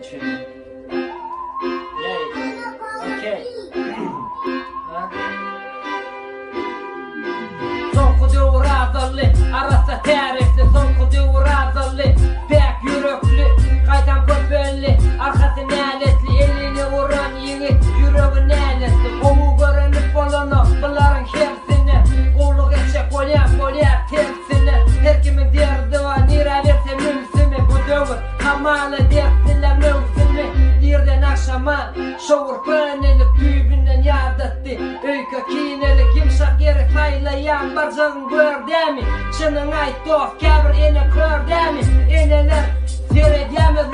geçiyor. Yay. Okey. Son kudu razılı, arasa tarifli. Son kudu razılı, pek yürekli. Kaytan köpelli, arkası naletli. Elini vuran yiğit, yüreği naletli. Kovu görünüp olana, bunların hepsini. Kulluk edecek kolyak tersini. Her kimin derdi var, nira verse mümsünü. Bu dövür, hamalı dertliler mümsünü. Yerden akşama, şovur pönelik düğübünden yad etti. Öykü kinelik, yumşak yeri saylayan barcağın gördü mi? Şının ait dost, kabir ene kördü mi? Eneler seyredemez